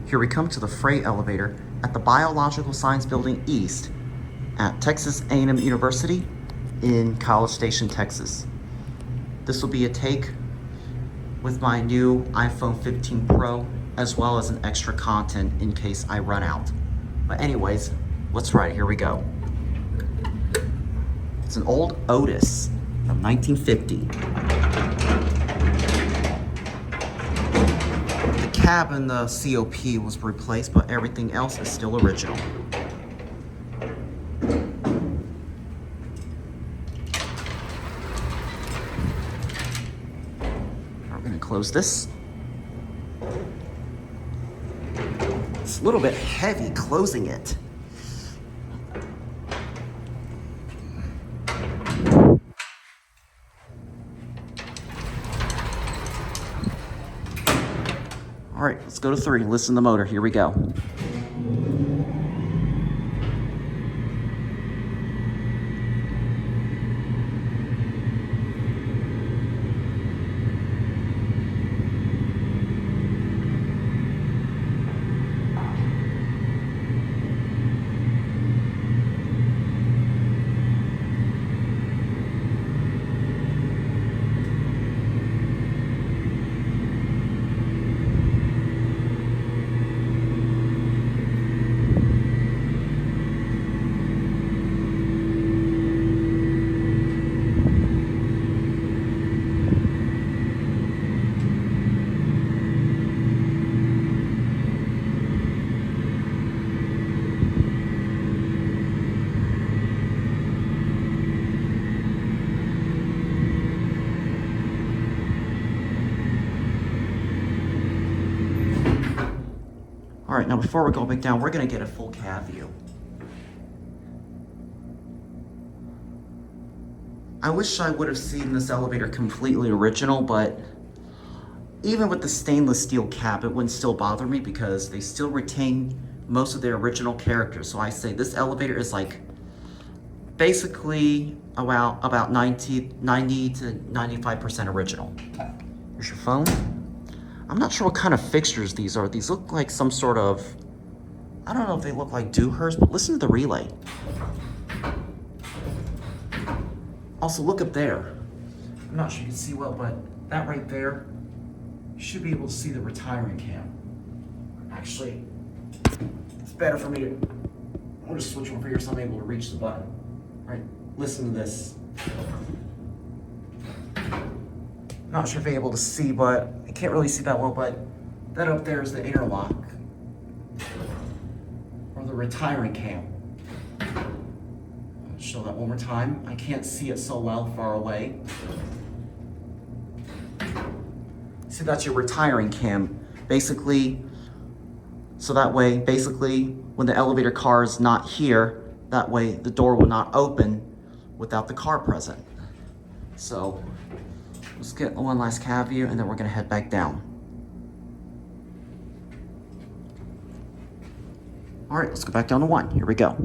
Here we come to the freight elevator at the Biological Science Building East at Texas A&M University in College Station, Texas. This will be a take with my new iPhone 15 Pro, as well as an extra content in case I run out. But anyways, let's ride it. Here we go. It's an old Otis from 1950. The cab and the COP was replaced, but everything else is still original. We're gonna close this. It's a little bit heavy closing it. All right, let's go to 3. Listen to the motor. Here we go. All right, now before we go back down, we're gonna get a full cab view. I wish I would have seen this elevator completely original, but even with the stainless steel cap, it wouldn't still bother me because they still retain most of their original characters. So I say this elevator is like basically about 90 to 95% original. Here's your phone. I'm not sure what kind of fixtures these are. These look like some sort of, I don't know if they look like dewhurst, but listen to the relay. Also, look up there. I'm not sure you can see well, but that right there, you should be able to see the retiring cam. Actually, it's better for me to, I'm gonna switch over here so I'm able to reach the button. All right, listen to this. Not sure if you're able to see, but I can't really see that well, but that up there is the interlock, or the retiring cam. I'll show that one more time. I can't see it so well far away. See, that's your retiring cam. Basically, so that way, basically, when the elevator car is not here, that way the door will not open without the car present. So, let's get one last cab view and then we're gonna head back down. All right, let's go back down to 1. Here we go.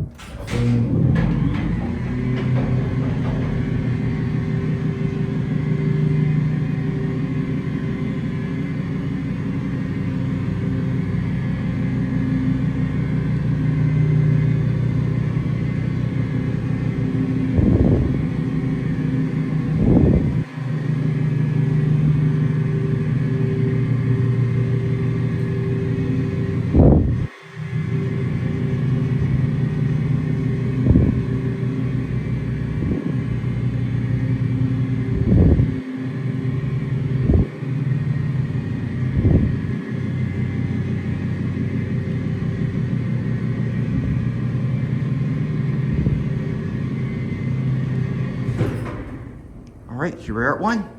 All right, here we are at 1.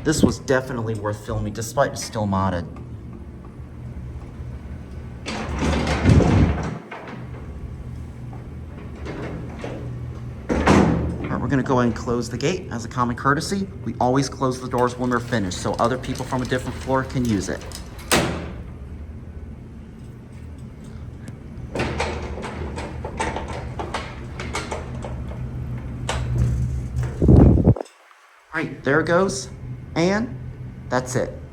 This was definitely worth filming, despite it's still modded. All right, we're gonna go ahead and close the gate. As a common courtesy, we always close the doors when we're finished, so other people from a different floor can use it. All right, there it goes. And That's it.